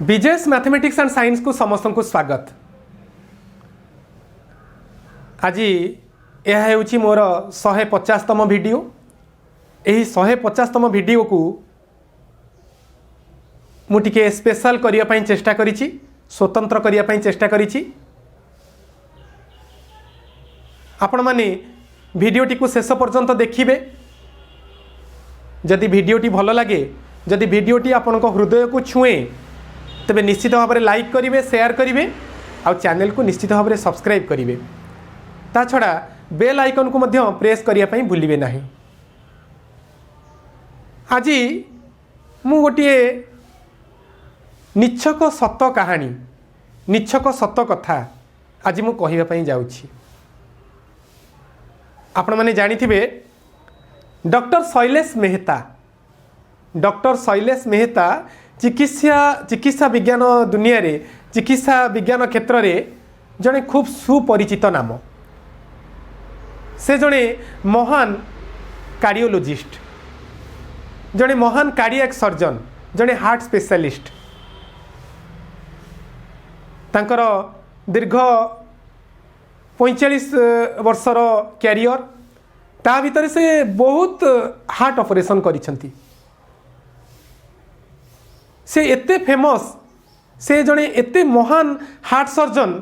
Vijay's mathematics and science को समस्त को स्वागत। आज यह हूँ मोर 150तम वीडियो। यही 150तम वीडियो को मुझे स्पेशल करने चेष्टा करी, स्वतंत्र करने चेष्टा करी। आपण माने वीडियोटी को शेष पर्यंत देखिए। जदि वीडियोटी भल लगे, जदि वीडियोटी आपण हृदय को छुए, तेरे निश्चित भाव में लाइक करेंगे, शेयर करेंगे और चैनल को निश्चित भाव में सब्सक्राइब करेंगे। ता छड़ा बेल आइकन को मध्य प्रेस करने भूलिए नहीं। आज मु गोटे निछक सत कहानी, निछक सत कथा आज मु कहवाई जाऊँगी। आपण मैंने जानिथिबे डॉक्टर शैलेश मेहता। डॉक्टर शैलेश मेहता चिकित्सा विज्ञान दुनिया रे, चिकित्सा विज्ञान क्षेत्र में जड़े खूब सुपरिचित नाम। से जड़े महान कार्डियोलॉजिस्ट, जड़े महान कार्डियक सर्जन, जड़े हार्ट स्पेशलिस्ट। तांकर दीर्घ 45 वर्षर कैरियर, ता भीतर से बहुत हार्ट ऑपरेशन करिसेंती। से एते फेमस, से जड़े एते महान हार्ट सर्जन।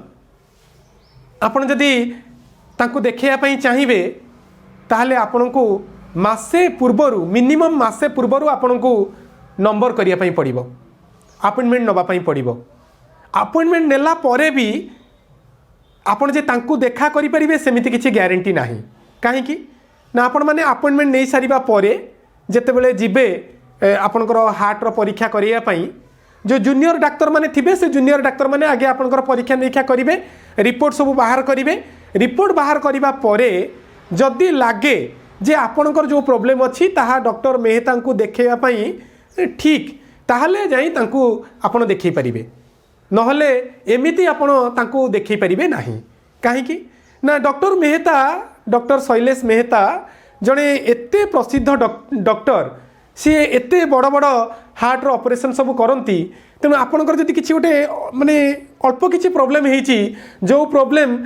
आपन जदि तांको देखापी चाहिए ताहले आपन को मासे पूर्वर, मिनिमम मासे पूर्वर आपन को नंबर करने पड़ो, अपॉइंटमेंट नवापाई पड़ो। अपॉइंटमेंट नेला परे भी आपन जे तांको देखा करि परिबे सेमिति किछि ग्यारंटी नाही। काहेकि ना आपण माने अपॉइंटमेंट नहीं सारिबा परे जेतेबेले जिबे आपनकर हार्टर परीक्षा करिया पई, जो जूनियर डाक्तर माने थिबे से जूनियर डाक्तर माने आगे आपनकर परीक्षा निरीक्षा करिवे, रिपोर्ट सब बाहर करिवे। रिपोर्ट बाहर करिबा परे जदि लागे जे आपनकर जो प्रॉब्लम अछि ताहा डॉक्टर मेहता को देखेया पई ठीक, ताहले जाई तांको आपण देखै परिबे। नहले एमिति आपण तांको देखै परिबे नाही। काहेकि ना डॉक्टर मेहता, डॉक्टर शैलेश मेहता जड़े एते प्रसिद्ध डॉक्टर, सी एते बड़ बड़ हार्टर ऑपरेशन सब करती। तेणु आपणकर जदि किसी गोटे माने अल्प किसी प्रॉब्लम होईची, जो प्रॉब्लम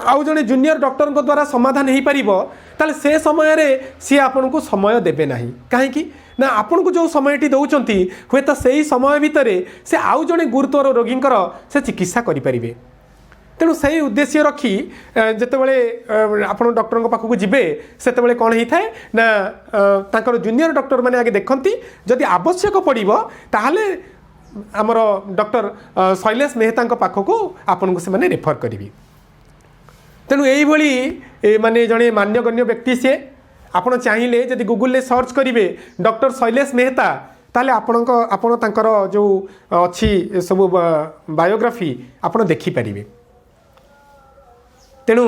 आउ जड़े जूनियर डॉक्टर द्वारा समाधान हो पारिबो, ताले से समय रे सी आपन को समय देबे नाही। काहेकि ना आपन को जो समयटी दउचंती हुए तो सही समय भितर से आउ जड़े गुरुतर रोगींकर से चिकित्सा करि परिबे। तेणु सही उद्देश्य रखी जितेबाला आप डॉक्टर पाखक जीवे से कौन होता है ना तांकर जूनियर डॉक्टर मैंने आगे देखती, जदि आवश्यक पड़ो ताहले आमर डॉक्टर शैलेश मेहता पाखक आपन को से रेफर करी। तेणु यही माने जड़े मान्यगण्य व्यक्ति सी, आप चाहिए जदि गूगल सर्च करेंगे डॉक्टर शैलेश मेहता, ताहले आपण तांकर जो अच्छी सब बायोग्राफी आप देखिपारे। तेणु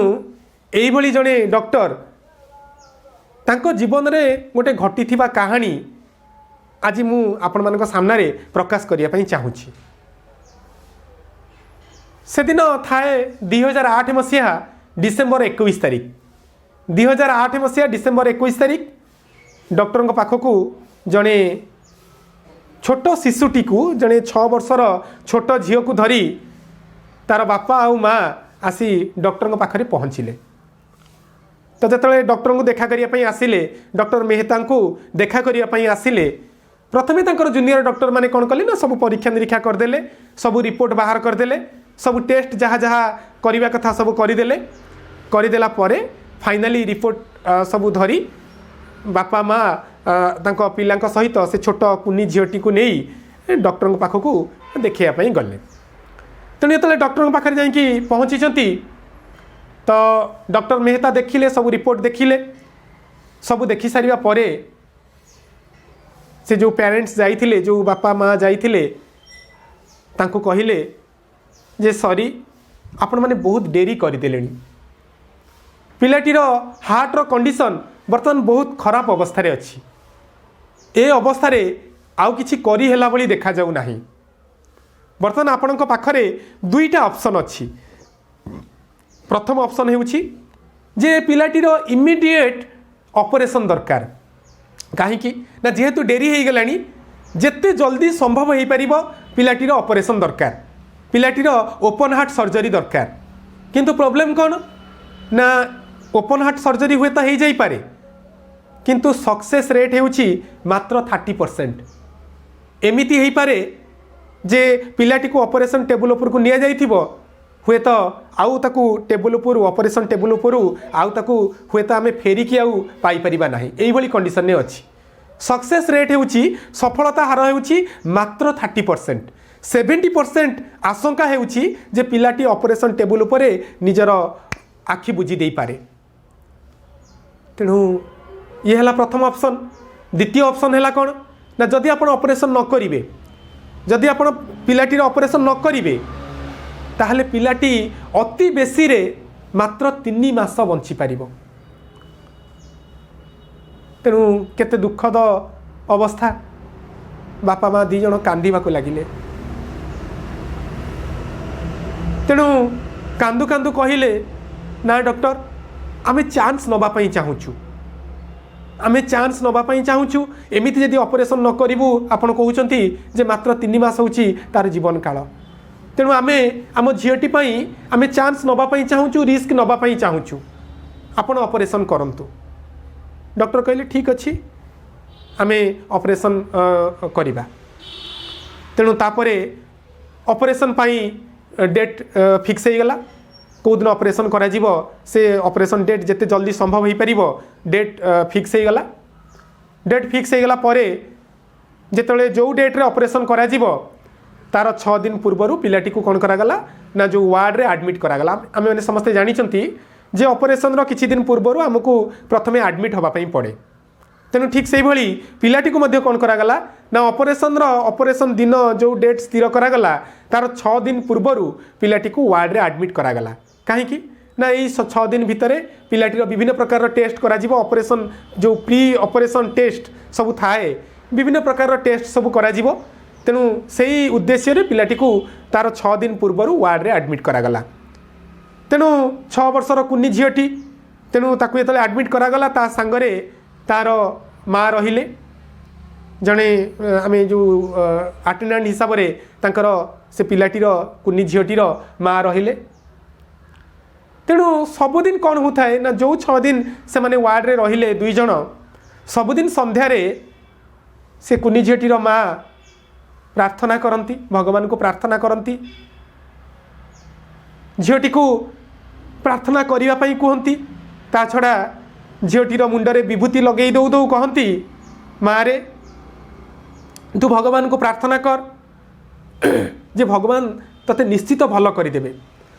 यही जड़े डॉक्टर तांको जीवन में गोटे घटी थिबा कहानी आज मु आपण मानक सामने प्रकाश करने चाहूँगी। से दिन थाए 2008 मसीहा डिसेम्बर 21 तारिख, 2008 मसीहा डिसेम्बर 21 तारिख डॉक्टर पाखक जड़े छोट शिशुटी को, जड़े 6 वर्षर छोट झील को धरी तार बापा आउ माँ आसी डॉक्टर पाखरे पहुँचिले। तो जिते डॉक्टर को देखा करने आसिले, डॉक्टर मेहता को देखा करने आसिले, प्रथमे तांकर जूनियर डॉक्टर माने कौन कले ना सब परीक्षा निरीक्षा करदेले, सब रिपोर्ट बाहर करदेले, सब टेस्ट जहाँ जहाँ करवा कथा सब करदेले। करदेला परे फाइनाली रिपोर्ट सब धरी बापा माँ तांको पिलांक सहित से छोट कुनी झीटी को नहीं डॉक्टर पाखक देखापी गले। तेणु जो डॉक्टर पाखे जाकि पहुँची तो डॉक्टर मेहता देखिले, सब रिपोर्ट देखिले, सब देखि सारिबा परे से जो पेरेंट्स जाइथिले, जो बापा माँ जाइथिले, तांको कहिले जे सॉरी आपण माने बहुत डेरी करदेलेनी। पिलाटीर हार्टर कंडीशन बर्तमान बहुत खराब अवस्था रे अछि। ए अवस्था रे आउ किछि करी हेला भली देखा जाउ नाही। बर्तमान आपण पाखरे दुईटा ऑप्शन अच्छी। प्रथम ऑप्शन होउछि जे पिलाटीर इमिडिएट ऑपरेशन दरकार। काहेकि ना जेहेतु डेरी हो गलानी, जिते जल्दी संभव हो पार पिलाटीर ऑपरेशन दरकार पिलाटीर ओपन हार्ट सर्जरी दरकार किंतु प्रॉब्लम कौन ना ओपन हार्ट सर्जरी हुए तो हो जाई पारे किंतु सक्सेस रेट होउची मात्र 30%। एमिति हो पारे जे पिलाटी को ऑपरेशन टेबल उपर को निया जाइथिबो हुए तो आउ ताकू टेबल उपर ऑपरेशन टेबल उपर आउ ताकू हुए तो आमे फेरिकी आउ पाई परिबा नाही एई भली कंडीशन ने अछि। सक्सेस रेट होउची सफलता हार होउची मात्र 30%। 70% आशंका होउची जे पिलाटी ऑपरेशन टेबल उपर निजर आखि बुझी दे पारे। तेणु ये है प्रथम ऑप्शन। द्वितीय ऑप्शन है कौन ना जदि आप ऑपरेशन न करेंगे जदि आप पिलाटीर ऑपरेशन न करेंगे ताहले पिलाटी अति बेसी रे मात्र 3 मास बंची पारिबो। तेणु केते दुखद अवस्था बापा माँ 2 जन कांदिबा को लागिले। तेणु कांदु कांदु कहिले ना डॉक्टर आमे चांस नबा पई चाहूछु आमे चांस नबा पई चाहूछु एमिति जदि ऑपरेशन न करिवु आपण कहउचंती जे मात्र 3 मास होची तार जीवन काल। तेणु आमे आम झीटी पई आमे चांस नबा पई चाहूछु रिस्क नबा पई चाहूछु आपण ऑपरेशन करंतु। डॉक्टर कहले ठीक अछि आमे ऑपरेशन करिबा। तेणु तापरे ऑपरेशन पई डेट फिक्स हो गला कौ दिन ऑपरेशन करा जीवो से ऑपरेशन डेट जिते जल्दी संभव हो पारिबो डेट फिक्स हो गला। डेट फिक्स हो गला परे जेतले जो डेट रे ऑपरेशन करा जीवो तार 6 दिन पूर्व पिलाटी को कौन करागला ना जो वार्ड रे एडमिट करागला। आम मैंने समस्ते जानी जे ऑपरेशन रो किछि दिन पूर्व आमको प्रथमे एडमिट होबा पई पड़े। तेणु ठीक से भली पिलाटी को मध्य कौन करागला ना ऑपरेशन दिन जो डेट स्थिर करागला तार 6 दिन पूर्व पिलाटी को वार्ड रे एडमिट करागला। कहीं ना यही 6 दिन भितर पिलाटीर विभिन्न प्रकार टेस्ट करा जीवो ऑपरेशन जो प्री ऑपरेशन टेस्ट सब थाए विभिन्न प्रकार टेस्ट सब करा जीवो। तेणु से उद्देश्य रे पिलाटी को तार 6 दिन पूर्व वार्ड रे एडमिट करागला। तेणु 6 वर्षर कुनी झीटी तेणु ताकू जेतले एडमिट करागला ता सांगरे तार माँ रहिले जड़े आम जो अटेंडेंट हिसाब से तांकर से पिलाटीर कुनी झीटीर माँ रहिले। तेणु सबुदिन कौन होता है ना जो 6 दिन से माने वार्ड रे रहिले 2 जन सबुदिन संध्यारे से कुनी झीटीर माँ प्रार्थना करती भगवान को प्रार्थना करती झीटी को प्रार्थना करने कहती। ता छड़ा झीटीर मुंडरे विभूति लगे दौ दौ कहती माँ रे तू भगवान को प्रार्थना कर जे भगवान तते निश्चित भल करदेवे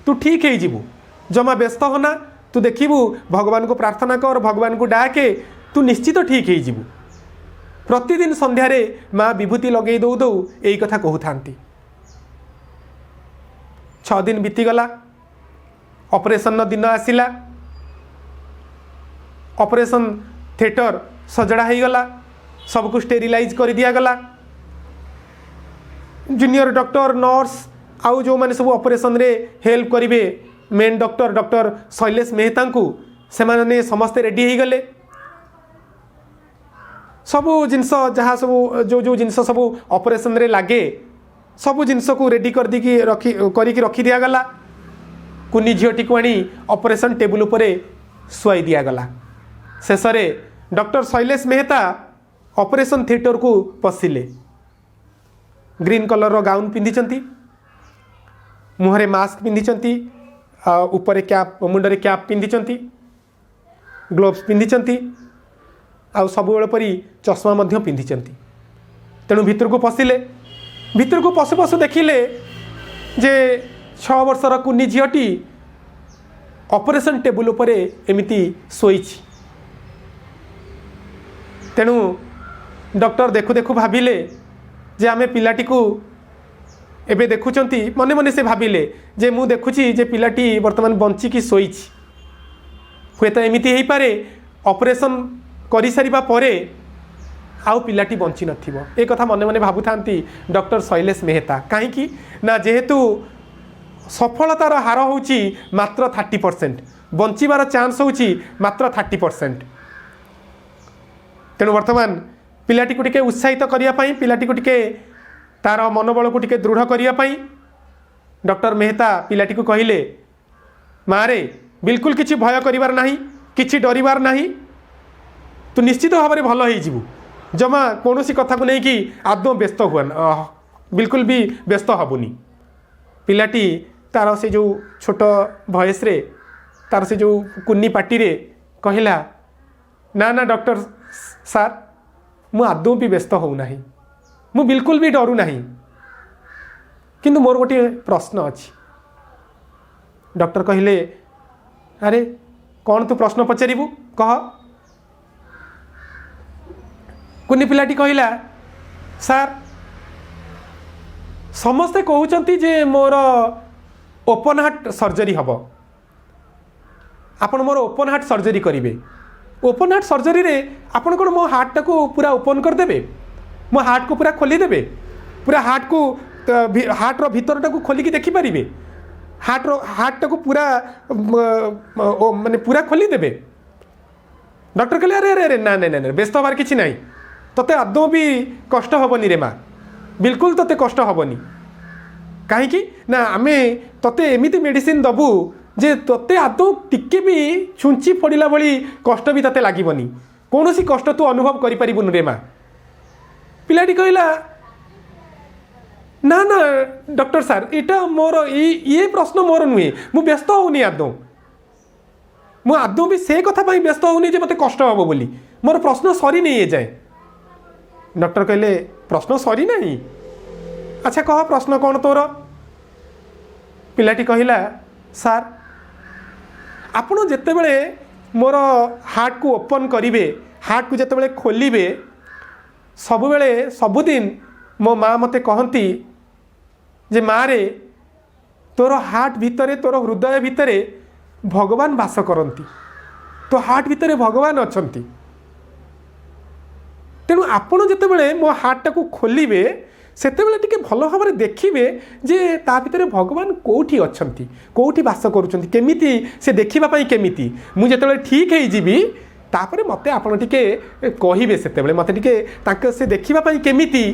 तू ठीक है जीवु जमा व्यस्त होना तू देखिबू भगवान को प्रार्थना कर भगवान को डाके तू निश्चित ठीक है जीवु। प्रतिदिन संध्यारे माँ विभूति लगे दौ दौ यही कथा कहूथांती। 6 दिन बीतीगला ऑपरेशन दिन आसिला ऑपरेशन थिएटर सजड़ा हो गला सबको स्टेरिलाइज कर दिया गला। जूनियर डॉक्टर नर्स आउ जो माने सब ऑपरेशन रे हेल्प करिवे मेन डॉक्टर शैलेश मेहता को से माने समस्ते रेडी हो गले। सबू जिनस जहाँ सब जो जिनस सब ऑपरेशन रे लागे सबू जिनस को रेडी कर दी रखी दिया गला। कुनी झीटी को आनी ऑपरेशन टेबल उपरे शुआई दिया गला। शेष doctor Shailesh Mehta operation theatre को पशिले ग्रीन कलर रो गाउन पिंधिचंती मुहरे मास्क पिंधिचंती ऊपर कैप मुंडरे कैप पिंधिचंती ग्लोव्स पिंधिचंती आ सबुबेले परी चश्मा मध्य पिंधिचंती। तेणु भितर को पशिले भितर को पशु पशु देखिले जे 6 वर्षर कुनी झीटी ऑपरेशन टेबल उपरे एमिति शोइछि। तेणु डॉक्टर देखु देखु भाविले जे आमे पिलाटी को एबे देखुचंती मने मने से भाविले जे मु देखुची जे पिलाटी वर्तमान बंचिकी शोइछि हुए तो एमिति हो पारे ऑपरेशन करि सारिबा परे आउ पिलाटी बंची नथिबो ए कथा मने मने भाबुथांती डॉक्टर शैलेश मेहता। कहीं ना जेहेतु सफलतार हार होउची मात्र 30% बंचीबार चांस होउची मात्र 30%। तेणु वर्तमान पिलाटी को टिके उत्साहित करने पिलाटी को टिके तार मनोबल को टिके दृढ़ करने डॉक्टर मेहता पिलाटी को कहले मारे बिल्कुल किसी भय करिवार नाही किसी डरिवार नाही तू निश्चित भाव में भल हो जमा कौन सी कथा को लेकिन आदौ व्यस्त हुआ बिल्कुल भी व्यस्त हबुनी पिलाटी तार से जो छोट भयस रे तार से जो कुन्नी पाटी रे कहला ना ना डॉक्टर सार मु आदौ भी व्यस्त हो नाही मु बिल्कुल भी डरू नाही किंतु मोर गोटे प्रश्न अच्छी डॉक्टर कहले अरे कौन तू प्रश्न पचारू कह कुन्नी पिलाटी कहला सार समस्ते कहते जे मोर ओपन हार्ट सर्जरी हम आपण मोर ओपन हार्ट सर्जरी करेंगे ओपन हार्ट सर्जरी रे आपण कौन मो हार्ट टाक पूरा ओपन करदे मो हार्ट को पूरा खोलीदेवे पूरा हार्ट रो भीतर टाक खोलिकी देखिपारे हार्ट टाक पूरा माने पूरा खोलीदेवे डॉक्टर कहले अरे अरे अरे ना ना ना व्यस्त हबार किसी ना तोते आदौ भी कष्ट हेनी रे माँ बिल्कुल तोते कष्ट हेनी कहीं ना आमे तोते एमिति मेडिसिन दबू जे तोते आदौ टिके भी छुंची पड़ा भली कष्ट भी तोते लगभनी कौन सी कष्ट तू अनुभव करिपारिबुनु रे माँ पिलाटी कहला ना ना डॉक्टर सार इटा मोर ये प्रश्न मोर नुहे मु व्यस्त होनी आदौ मु आदौ भी से कथा पाई व्यस्त होनी जे मते कष्ट हम बोली मोर प्रश्न सरी नहीं जाए डॉक्टर कहले प्रश्न सरी नहीं अच्छा कह प्रश्न कौन तोर पिलाटी कहला सार आपण जितेबले मोर हार्ट को ओपन करेंगे हार्ट को जितेबले खोलिबे सबुबले सबुदिन मो माँ मते कहती जे माँ रे तोर हार्ट भितरे तोर हृदय भितरे भगवान वास करती तो हार्ट भितरे भगवान अछंती तेणु आपण जितेबले मो हार्ट टाक खोलिबे सेतेबेले टिके भल भाव में देखिए जे ता भितर भगवान कोठी अछंती कोठी वास करूछंती केमिति से देखिबा केमिति मु जेतेबेले ठीक है जीवी तापरे मते आपण टिके कहिबे सेतेबेले मते टिके ताके से देखिबा केमिति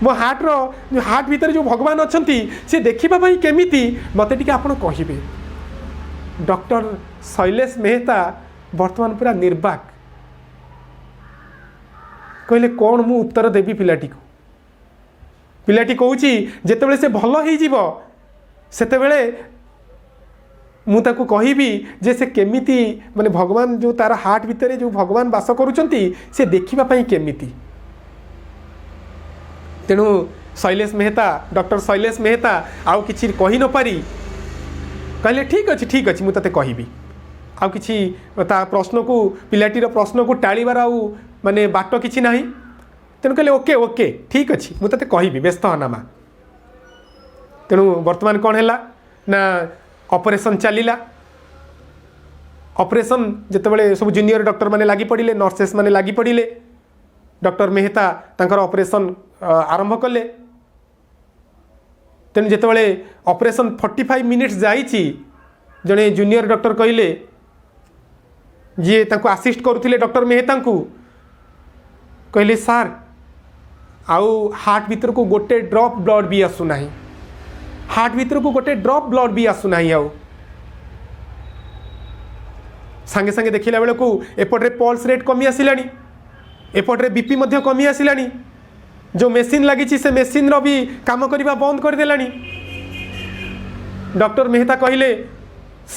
मो हार्ट भितर जो भगवान अछंती से देखिबा केमिति मते टिके आपण कहिबे डॉक्टर शैलेश मेहता वर्तमान पूरा निर्वाक कहले कौन मु उत्तर देवी पिलाटी को पिलाटी कहूँ जितेबले से भल हो सेतेबेले मु ताकू कहबी जे से केमिति माने भगवान जो तार हार्ट भितर जो भगवान वास करुचंती से देखिबा पई केमिति तेणु शैलेश मेहता डॉक्टर शैलेश मेहता आउ किछि कहि न पारी कहले ठीक अच्छी मुझे कहबी आउ किछि ता प्रश्न को पिलाटीर प्रश्न को टाळीबार आउ माने बाट किछि नाही तेणु कहले ओके ओके ठीक अच्छी मुझे कहबी व्यस्त हना माँ तेणु वर्तमान कौन है ना ऑपरेशन चलिला ऑपरेशन जितेबाला सब जूनियर डॉक्टर माने लगी पड़े नर्सेस माने लगी पड़े डॉक्टर मेहता तांकर ऑपरेशन आरंभ कले तेणु जितेबाला ऑपरेशन 45 मिनिट्स जाइछि जड़े जूनियर डॉक्टर कहले जी तांको असिस्ट करुथिले डॉक्टर मेहता को कहले सार आउ हार्ट भीतर को गोटे ड्रॉप ब्लड भी आसुना हार्ट भीतर को गोटे ड्रॉप ब्लड भी आसुना आउ सांगे सांगे देखला बेले को एपटे पल्स रेट कमी आसिलानी एपटे बीपी मध्य कमी आसिलानी जो मेसीन लगी से मेसीन रो भी काम करवा बंद कर देलानी डॉक्टर मेहता कहले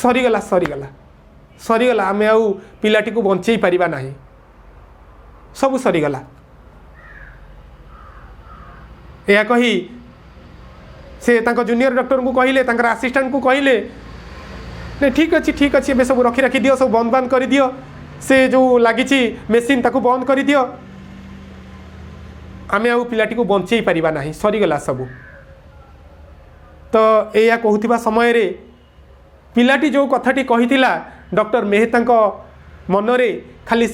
सरीगला सरीगला सरीगला आमे आउ पिलाटी को बंचई पारिबा नाही सब सरीगला या कही से तांको जूनियर डॉक्टर को कहले तांकर असिस्टेंट को कहले ने ठीक अच्छी एबे सब रखी रखी दियो सब बंद बंद कर दियो से जो लगी मेसीन ताको बंद कर दियो आमे आउ पिलाटी को बंचई पारिबा नाही सरीगला सब तो या कहूथिबा समय रे पिलाटी जो कथाटी कहितिला डॉक्टर मेहता मनरे खाली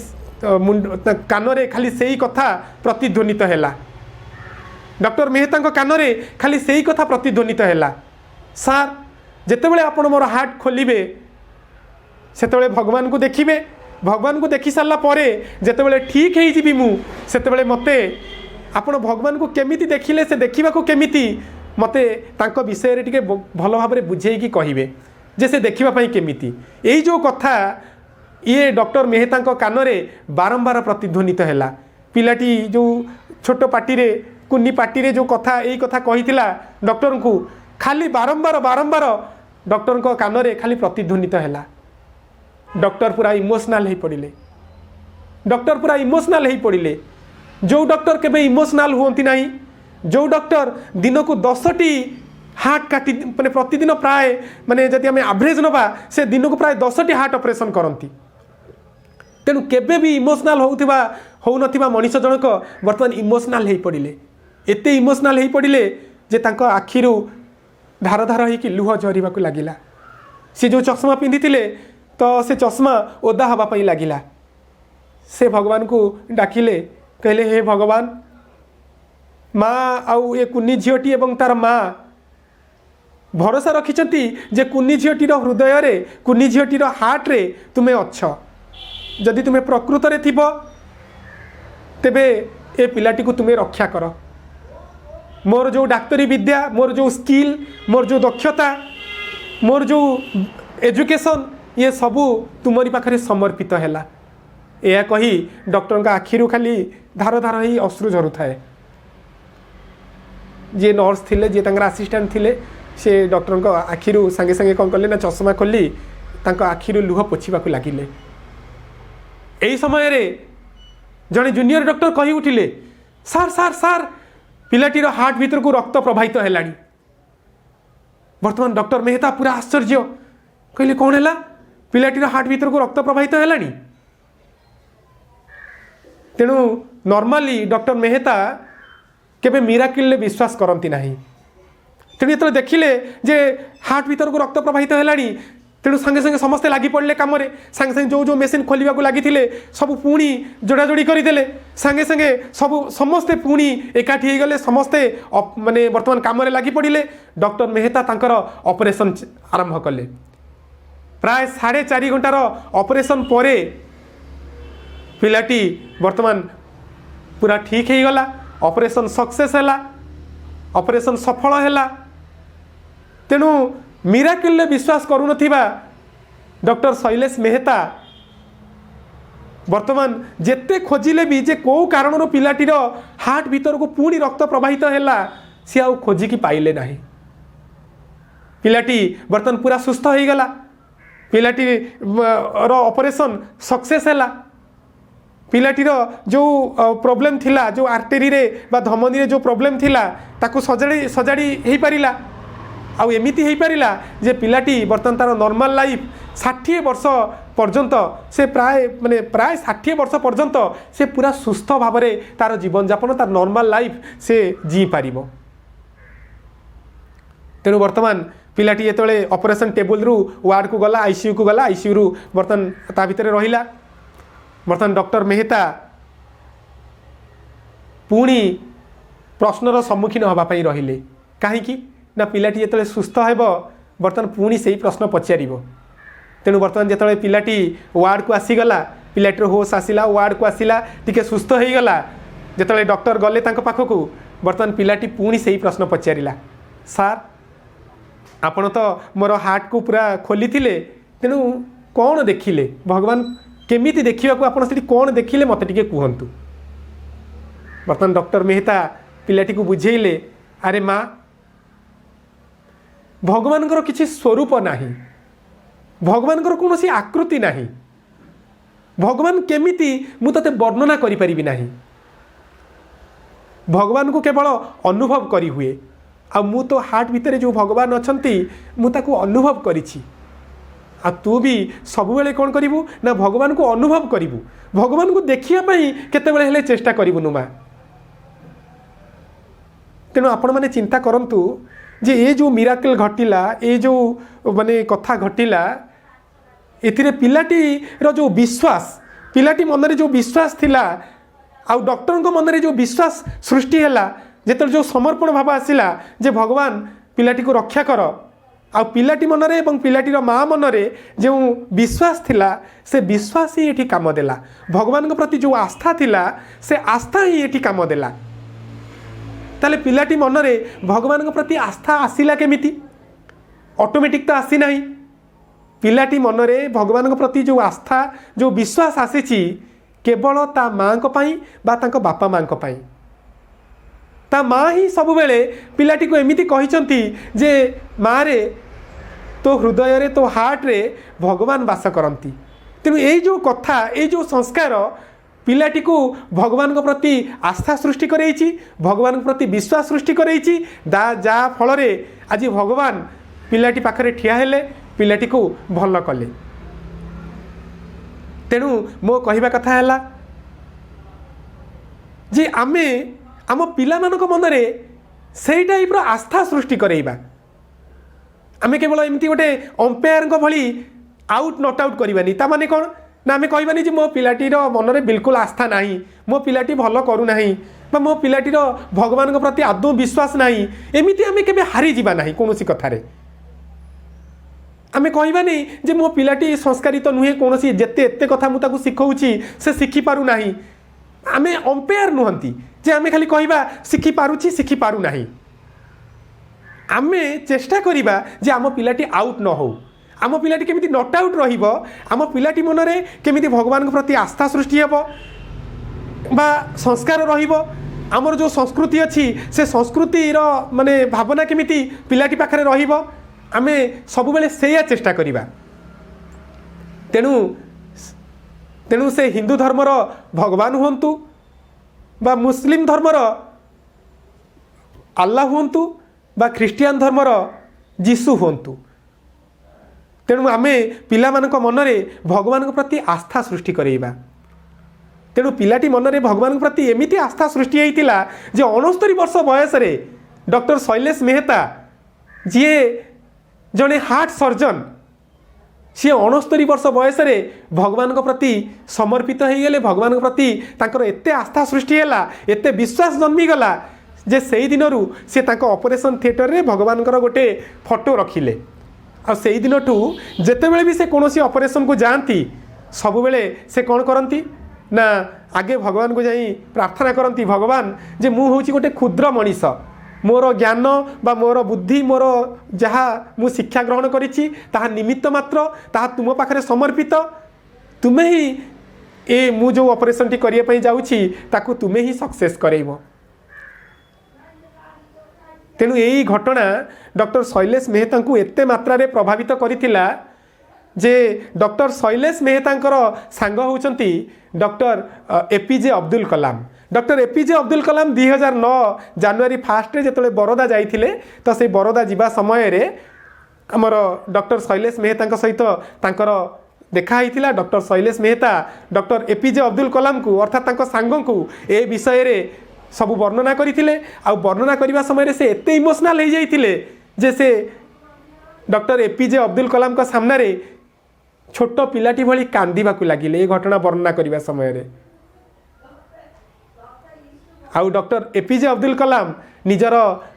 कानरे खाली सेही कथा प्रतिध्वनित हैला डॉक्टर मेहता कानरे खाली सेही कथा प्रतिध्वनित हैला सार जितेबले आपण मोर हार्ट खोलिबे सेतेबले भगवान को देखिबे भगवान को देखि सारला परे जितेबले ठीक है जीवी मु सेतेबले मते आपण भगवान को केमिति देखिले से देखा को केमिति मते तांको विषय रे टिके भल भाव में बुझेकी कहिबे जे से देखा केमिति यही जो कथा ये डॉक्टर मेहता कान में बारंबार प्रतिध्वनित है पिलाटी जो छोट पार्टी रे कुन्नी पार्टी रे जो कथा यही कथा कही डॉक्टर को खाली बारंबार बारंबार डॉक्टर को कान में खाली प्रतिध्वनित है डॉक्टर पूरा इमोशनल हो पड़े डॉक्टर पूरा इमोशनल हो पड़े जो डॉक्टर केबे इमोशनल हुअंती नहीं जो डॉक्टर दिन को 10टी हार्ट काटी माने प्रतिदिन प्राय माने जदि आम एवरेज नवा से दिन को प्राय 10टी हार्ट ऑपरेशन करती तेणु केबे भी इमोशनल हो नथिबा मनीष जनक वर्तमान इमोशनल हो पड़े एते इमोशनल हो पड़े जे तांको आखिरु धार धार होइकी लुह झरिबा को लागिला से जो चश्मा पिंधिथिले तो से चश्मा ओदा हवा पई लागिला से भगवान को डाकिले कहले हे भगवान माँ आउ ये कुन्नी झीटी एवं तार माँ भरोसा रखिंट जे कुन्नी झीटीर हृदय रे कुन्नी झीटीर हार्ट रे तुम्हें अच्छ जदि तुम्हें प्रकृत रे थिबो तेबे ए पिलाटी को तुम्हें रक्षा कर मोर जो डाक्तरी विद्या मोर जो स्किल मोर जो दक्षता मोर जो एजुकेशन ये सबू तुमरी पाखरे समर्पित है यह कही डॉक्टर का आखिरु खाली धार धार ही अश्रु झरु थाए जे नर्स थिले जे तांकर असिस्टेंट थिले से डॉक्टर को आखिरु संगे संगे कौन कले ना चश्मा खोली तांको आखिरु लुह पोछिबा को लागिले एई समय रे जने जूनियर डॉक्टर कही उठिले सार सार सार पिलाटीर हार्ट भीतर को रक्त प्रवाहित हेलानी वर्तमान डॉक्टर मेहता पूरा आश्चर्य कहले कौन है पिलाटीर हार्ट भीतर को रक्त प्रवाहित हेलानी तेणु नॉर्मली डॉक्टर मेहता केबे मिराकिल विश्वास करती नहीं तेणु जो देखिले जे हार्ट भीतर को रक्त प्रवाहित हेलानी तेणु संगे संगे समस्ते लगी पड़े कम संगे संगे जो जो मेसीन खोलिया को लगी सब पुणी जोड़ाजोड़ी करदे संगे संगे सब समस्ते पुणी एकाठी गले समस्ते माने वर्तमान कम लगी पड़े डॉक्टर मेहता तांकर ऑपरेशन आरंभ कले प्राय 4.5 घंटार ऑपरेशन परे पिलाटी वर्तमान पूरा ठीक हो गला ऑपरेशन सक्सेस है ऑपरेशन सफल है तेणु मिराकिल विश्वास करू डॉक्टर शैलेश मेहता वर्तमान जेते खोजिले भी जे को कारण पिलाटीर हार्ट भीतर को पुणी रक्त प्रवाहित है सी आउ खोजिकी पाइले नहीं पिलाटी वर्तमान पूरा सुस्थ हो गला पिलाटी ऑपरेशन सक्सेस है पिलाटीर जो प्रॉब्लम थिला जो आर्टेरी रे बा धमनी रे जो प्रॉब्लम थिला ताको सजाड़ी सजाड़ी हो पारिला आउ एमिति हो पारिला जे पिलाटी वर्तमान तार नॉर्मल लाइफ 60 वर्ष पर्यंत से प्राय माने प्राय 60 वर्ष पर्यंत से पूरा सुस्थ भाव में तार जीवन जापन तार नॉर्मल लाइफ से जी पारिबो तेणु वर्तमान पिलाटी जेतले ऑपरेशन टेबल रु वार्ड को गला आईसीयू को गला आईसीयू रु वर्तमान ता भितर रहिला वर्तमान डॉक्टर मेहता पुणी प्रश्नर सम्मुखीन होगापाई रहिले कहीं ना पिलाटी जेतले सुस्थ हेब वर्तमान पुणी से प्रश्न पचार तेणु वर्तमान जेतले पिलाटी वार्ड को आसीगला पिलाटीर होश आसला वार्ड को आसला टिके सुस्थ हो गला जेतले डॉक्टर गले तांको पाखकू वर्तमान पिलाटी पुणी से प्रश्न पचारा सार आपण तो मोर हार्ट को पूरा खोली थिले तेणु कौन देखिले भगवान केमिति देखा आपड़ से कौन देखिले मत टे कहतु बर्तमान डॉक्टर मेहता पिलाटी को बुझेले अरे माँ भगवान किसी स्वरूप नाही भगवान कौन सी आकृति नाही भगवान केमिति मु तते वर्णना करि परिबि नाही भगवान को केवल अनुभव करी हुए आ मु तो हार्ट भितर जो भगवान अछंती मु ताको अनुभव करिछि आ तू भी सब बेले कौन करिवु ना भगवान को अनुभव करिवु भगवान को देखिया पई केते बेले हेले चेष्टा करिवु नुमा तेणु आपण माने चिंता करंतु जे ये जो मिराकल घटिला ये जो माने कथा घटिला एथिरे पिलाटी रो जो विश्वास पिलाटी मन रे जो विश्वास थिला आ डॉक्टर को मन रे जो विश्वास सृष्टि हैला जेतर जो समर्पण भाव आसिला जे भगवान पिलाटी को रक्षा कर आ पिलाटी मनरे एवं पिलाटीर माँ मनरे जो विश्वास थिला से विश्वास ही ये काम देला भगवान के प्रति जो आस्था थिला से आस्था ही ये काम देला ताले पिलाटी मनरे भगवान प्रति आस्था आसिला केमिति? ऑटोमेटिक तो आसी नहीं। पिलाटी मनरे भगवान प्रति जो आस्था जो विश्वास आसी केवल ता माँ को पाई बा तांको बापा माँ को पाई। ता माँ ही सब बेले पिलाटी को एमिति कहिसंती जे माँ रे तो हृदय रे तो हार्ट रे भगवान वास करती। तेणु ये जो कथा ये जो संस्कार पिलाटी को भगवान को प्रति आस्था सृष्टि करैछि, भगवान को प्रति विश्वास सृष्टि करैछि। जा फल रे आज भगवान पिलाटी पाखरे ठिया हेले, पिलाटी को भल कले। तेणु मो कहवा कथा है जे आमे आम पिला मानक मनरे से टाइप आस्था सृष्टि करैबा। आमे केवल एमती गोटे अंपायर भली आउट नट आउट करवानी। ता माने कौन ना आमे कहबानी जे मो पिलाटीर मनरे बिल्कुल आस्था नाही, मो पिलाटी भल करू नाही बा मो पिलाटीर भगवान प्रति आदौ विश्वास नाही। एमिति आमे केबे हारी जिबा नाही। कोनोसी कथारे आमे कहबानी जे मो पिलाटी संस्कारित नुहे, कोनोसी जेते एते कथा मु ताकू सिखौची से शिखि पारु नाही। आमे अंपायर नुहंती जे आमे खाली कहबा शिखि पारुची शिखि पारु नाही। आमे चेष्टा करिबा जे आम पिलाटी आउट न हो, आम पिलाटी केमिति नट आउट रहिबो, आम पिलाटी मनरे केमिति भगवान के प्रति आस्था सृष्टि हेबो बा संस्कार रहिबो। आमर जो संस्कृति अच्छी से संस्कृतिर माने भावना केमिति पिलाटी पाखरे रहिबो, आमे सब बेले सेया चेष्टा करिबा। तेणु से हिंदू धर्मर भगवान हुंतु बा मुस्लिम धर्मर अल्लाह हुंतु बा ख्रिस्टियान धर्मर जीसु हुंतु, तेणु आमे पिला मानक मनरे भगवान के प्रति आस्था सृष्टि करैबा। तेणु पिलाटी मनरे भगवान के प्रति एमिति आस्था सृष्टि होइतिला जे 69 वर्ष बयस रे डॉक्टर शैलेश मेहता जी जड़े हार्ट सर्जन सी 69 वर्ष बयस रे भगवान के प्रति समर्पित हो गले। भगवान के प्रति तांकर एते आस्था सृष्टि हैला, एते विश्वास जन्मी गला जे सेही दिनरू से तांको ऑपरेशन थिएटर रे भगवान गोटे फोटो रखिले। आ सेही दिनठू जेतेबेले भी से कोनोसी ऑपरेशन को जाती सब बेले से कौन करती ना आगे भगवान को जाई प्रार्थना करती, भगवान जे मु होची गोटे क्षुद्र मनीष, मोर ज्ञान बा मोर बुद्धि मोर जहाँ मु शिक्षा ग्रहण करिछि ताहा निमित्त मात्र, ताहा तुम पाखरे समर्पित। तुमे ही ए मु जो ऑपरेशन टी करिया पई जाउछि ताकू तुमे ही सक्सेस करैबो। तेणु यही घटना डॉक्टर शैलेश मेहता को एते मात्रा रे प्रभावित करिथिला जे डॉक्टर शैलेश मेहता सांग होउचंती डॉक्टर एपीजे अब्दुल कलाम। डॉक्टर एपीजे अब्दुल कलाम 2009 जनवरी 1 रे जेतले बरोदा जाइथिले तो से बरोदा जीवा समय रे हमर डॉक्टर शैलेश मेहता सहित तांकर देखा होइथिला। Doctor Shailesh Mehta doctor APJ Abdul Kalam को अर्थात तांको सांग को ए विषय रे सब वर्णना करथिले। आ वर्णना करबा समय रे से एते इमोशनल हो जाइथिले जे से डॉक्टर एपीजे अब्दुल कलाम का सामने रे छोट पिलाटी भली कांदिबा को लागिले ए घटना वर्णना करबा समय रे। आउ डॉक्टर एपीजे अब्दुल कलाम निजर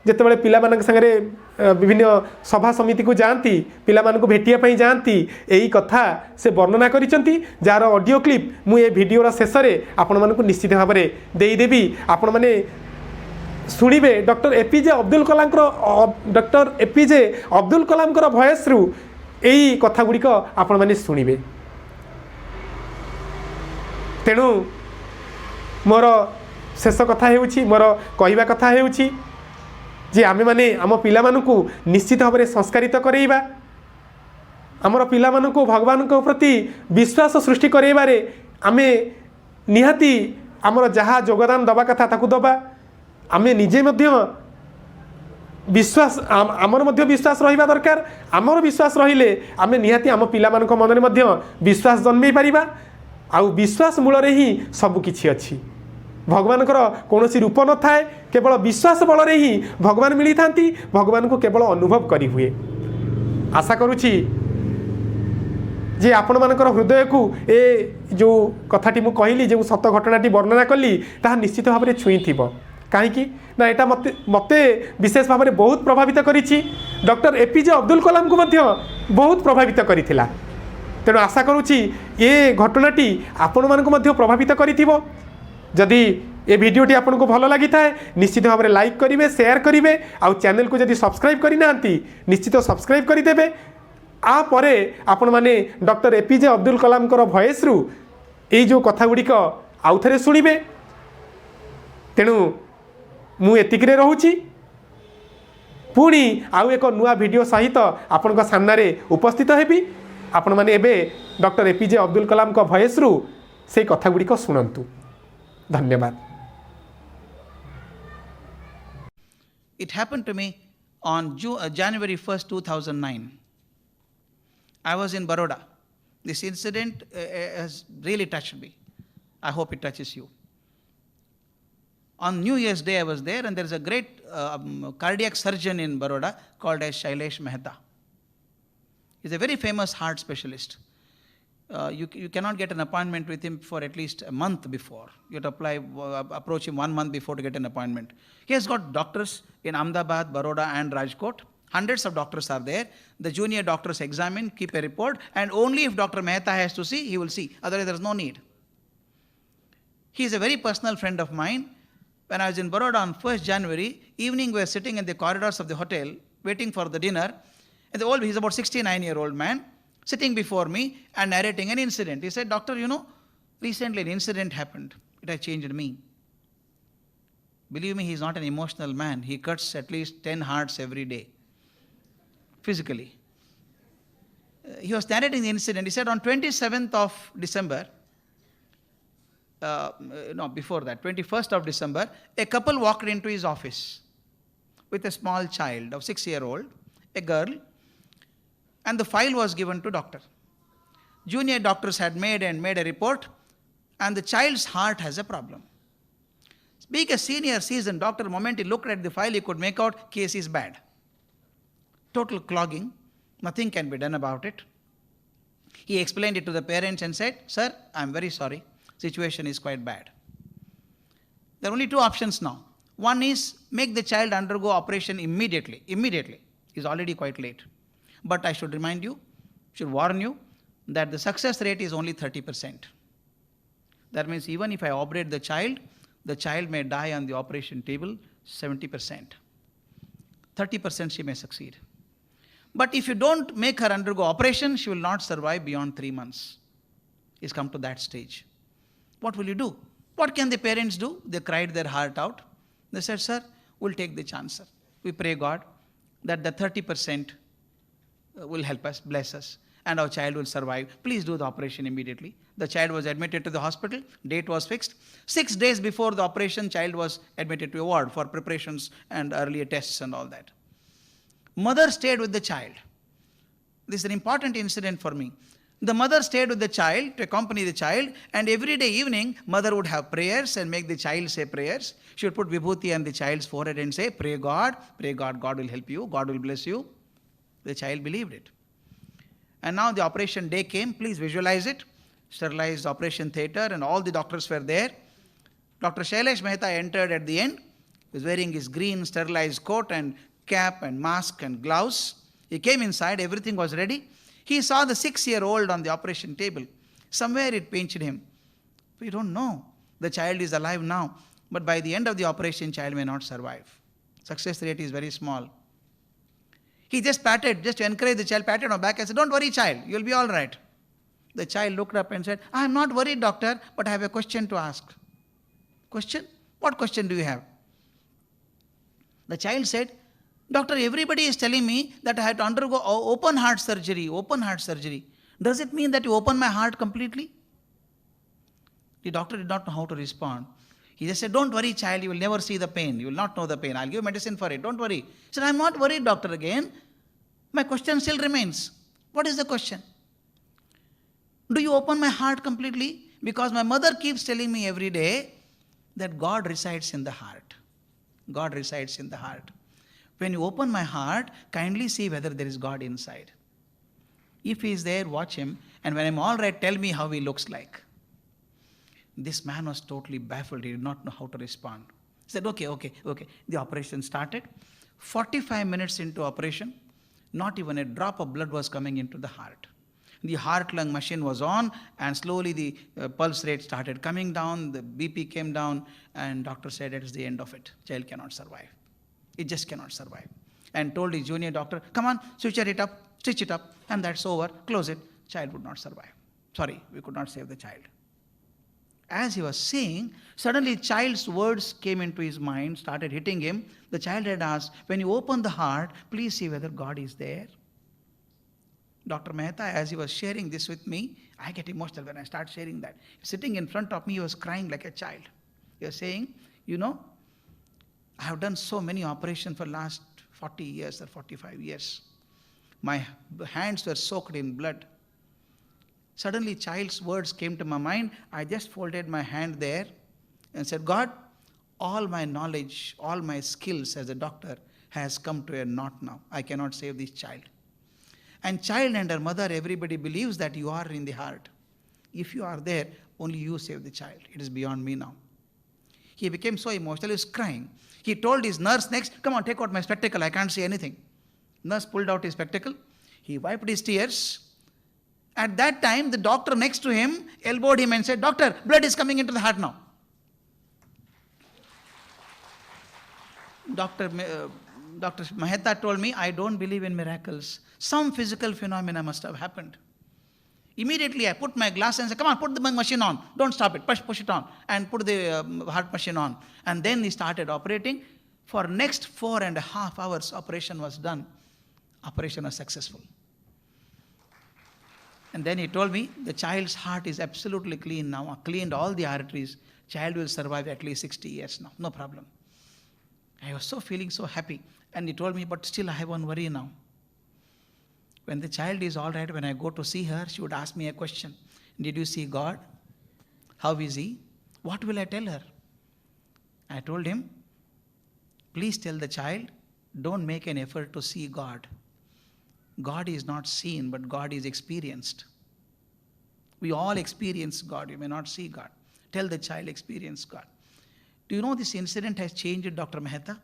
जेतेबेले पिला मानक संगे विभिन्न सभा समिति को जाती, पिला मानक भेटिया पई जाती, यही कथा से वर्णना करिसंती जार ऑडियो क्लिप मु ए वीडियोर शेष रे आपण मानक निश्चित भाव में देई देबी। आपण माने सुनिबे डॉक्टर एपीजे अब्दुल कलाम डॉक्टर एपीजे अब्दुल कलाम वॉइस रु यही कथा गुड़िक आपण माने सुनिबे। तेणु मोर शेष कथा हेउछि, मोर कहवा कथा हेउछि जे आमे माने आम पिला मानकु निश्चित भाव में संस्कारित करैबा, आमर पिला मानकु भगवान को प्रति विश्वास सृष्टि करैबारे आमे निहाती आमर जहाँ योगदान दबा कथा ताकू दबा। आमे निजे मध्य विश्वास आमर मध्य विश्वास रहिबा दरकार। आमर विश्वास रहिले आमे निहाती आम पिला मानक मनरे मध्य विश्वास जन्मे पारिबा। आउ विश्वास मूल रे ही सब किछि अछि। भगवान कौन रूप न थाए, केवल विश्वास बल रे ही भगवान मिली थांती। भगवान को केवल अनुभव करी हुए। आशा करुछि जे आपण मानकर हृदय को ए जो कथाटी मु कहली जो सत घटनाटी वर्णना कली ताहा निश्चित भाव में छुई थिबो। कहीं ना यहाँ मते विशेष भाव में बहुत प्रभावित करिछि। डॉक्टर एपीजे अब्दुल कलाम को मध्य बहुत प्रभावित करिथिला। तेणु आशा करुछि ये घटनाटी आपण मानक मध्य प्रभावित करिथिबो। जदि ए भिडियोटी आपको भल लगी थाए निश्चित भाव में लाइक करेंगे शेयर करेंगे आउ चैनल को जब सब्सक्राइब करना निश्चित सब्सक्राइब करदे आपरे आपण मैंने डॉक्टर एपीजे अब्दुल कलाम भॉइस रु ये जो कथा गुड़िक आउ थे शुणिबे। तेणु मु एतिक रोची पुणी आउ एक नुआ वीडियो सहित आपण सामने उपस्थित हेबी। आपण मैंने एबे डॉक्टर एपीजे अब्दुल कलाम भॉइस रु से कथा गुड़िक शुणु। धन्यवाद। It happened to me on January 1st, 2009. I was in Baroda. This incident has really touched me. I hope it touches you. On New Year's Day, I was there, and there is a great cardiac surgeon in Baroda called as Shailesh Mehta. He's a very famous heart specialist. You cannot get an appointment with him for at least a month before. You have to approach him 1 month before to get an appointment. He has got doctors in Ahmedabad, Baroda and Rajkot. Hundreds of doctors are there. The junior doctors examine, keep a report, and only if Dr. Mehta has to see, he will see. Otherwise, there is no need. He is a very personal friend of mine. When I was in Baroda on 1st January, evening we were sitting in the corridors of the hotel, waiting for the dinner, and he's about 69-year-old man, sitting before me and narrating an incident. He said, "Doctor, recently an incident happened. It has changed me." Believe me, he's not an emotional man. He cuts at least 10 hearts every day, physically. He was narrating the incident. He said on 27th of December, before that, 21st of December, a couple walked into his office with a small child of 6-year-old, a girl, and the file was given to doctor. Junior doctors had made a report, and the child's heart has a problem. Being a senior seasoned doctor, the moment he looked at the file, he could make out case is bad. Total clogging, nothing can be done about it. He explained it to the parents and said, "Sir, I'm very sorry, situation is quite bad. There are only 2 options now. One is make the child undergo operation immediately. It's already quite late. But I should warn you that the success rate is only 30%. That means even if I operate the child may die on the operation table 70%. 30% she may succeed. But if you don't make her undergo operation, she will not survive beyond 3 months. It's come to that stage. What will you do?" What can the parents do? They cried their heart out. They said, "Sir, we'll take the chance, sir. We pray God that the 30% will help us, bless us, and our child will survive. Please do the operation immediately." The child was admitted to the hospital. Date was fixed. 6 days before the operation, child was admitted to a ward for preparations and earlier tests and all that. Mother stayed with the child. This is an important incident for me. The mother stayed with the child to accompany the child, and every day evening, mother would have prayers and make the child say prayers. She would put vibhuti on the child's forehead and say, pray God, God will help you, God will bless you." The child believed it. And now the operation day came. Please visualize it. Sterilized operation theatre, and all the doctors were there. Dr. Shailesh Mehta entered at the end. He was wearing his green sterilized coat and cap and mask and gloves. He came inside. Everything was ready. He saw the 6-year-old on the operation table. Somewhere it pinched him. We don't know. The child is alive now, but by the end of the operation, child may not survive. Success rate is very small. He just to encourage the child, patted on the back and said, "Don't worry, child, you'll be all right." The child looked up and said, "I'm not worried, doctor, but I have a question to ask." "Question? What question do you have?" The child said, "Doctor, everybody is telling me that I had to undergo open heart surgery. Does it mean that you open my heart completely?" The doctor did not know how to respond. He just said, "Don't worry, child, you will never see the pain. You will not know the pain. I'll give medicine for it. Don't worry." He said, "I'm not worried, doctor, again. My question still remains. What is the question? Do you open my heart completely? Because my mother keeps telling me every day that God resides in the heart. God resides in the heart. When you open my heart, kindly see whether there is God inside. If he is there, watch him. And when I'm all right, tell me how he looks like." This man was totally baffled. He did not know how to respond. He said, okay. The operation started. 45 minutes into operation, not even a drop of blood was coming into the heart. The heart-lung machine was on, and slowly the pulse rate started coming down, the BP came down, and doctor said it is the end of it. Child cannot survive. It just cannot survive. And told his junior doctor, come on, switch it up, stitch it up, and that's over, close it. Child would not survive. Sorry, we could not save the child. As he was saying, suddenly child's words came into his mind, started hitting him. The child had asked, when you open the heart, please see whether God is there. Dr. Mehta, as he was sharing this with me, I get emotional when I start sharing that. Sitting in front of me, he was crying like a child. He was saying, you know, I have done so many operations for last 40 years or 45 years. My hands were soaked in blood. Suddenly, child's words came to my mind. I just folded my hand there and said, God, all my knowledge, all my skills as a doctor has come to a knot now. I cannot save this child. And child and her mother, everybody believes that you are in the heart. If you are there, only you save the child. It is beyond me now. He became so emotional, he was crying. He told his nurse next, come on, take out my spectacle, I can't see anything. Nurse pulled out his spectacle. He wiped his tears. At that time, the doctor next to him elbowed him and said, doctor, blood is coming into the heart now. Dr. Mehta told me, I don't believe in miracles. Some physical phenomena must have happened. Immediately I put my glass and said, come on, put the machine on. Don't stop it, push it on. And put the heart machine on. And then he started operating. For next 4.5 hours, operation was done. Operation was successful. And then he told me, the child's heart is absolutely clean now. I cleaned all the arteries. Child will survive at least 60 years now, no problem. I was feeling so happy. And he told me, but still I have one worry now. When the child is all right, when I go to see her, she would ask me a question. Did you see God? How is he? What will I tell her? I told him, please tell the child, don't make an effort to see God. God is not seen, but God is experienced. We all experience God. You may not see God. Tell the child, experience God. Do you know this incident has changed Dr. Mehta?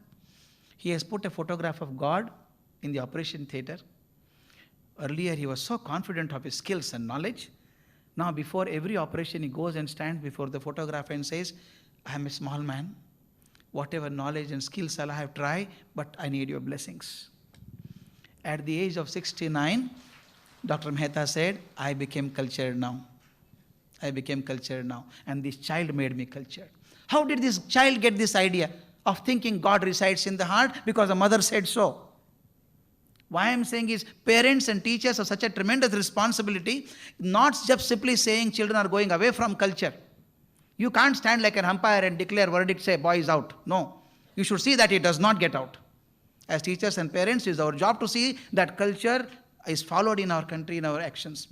He has put a photograph of God in the operation theater. Earlier, he was so confident of his skills and knowledge. Now, before every operation, he goes and stands before the photographer and says, I am a small man. Whatever knowledge and skills I have tried, but I need your blessings. At the age of 69, Dr. Mehta said, I became cultured now. I became cultured now. And this child made me cultured. How did this child get this idea of thinking God resides in the heart? Because the mother said so. Why I am saying is, parents and teachers have such a tremendous responsibility, not just simply saying children are going away from culture. You can't stand like an umpire and declare verdict, say boy is out. No. You should see that he does not get out. As teachers and parents, it is our job to see that culture is followed in our country, in our actions.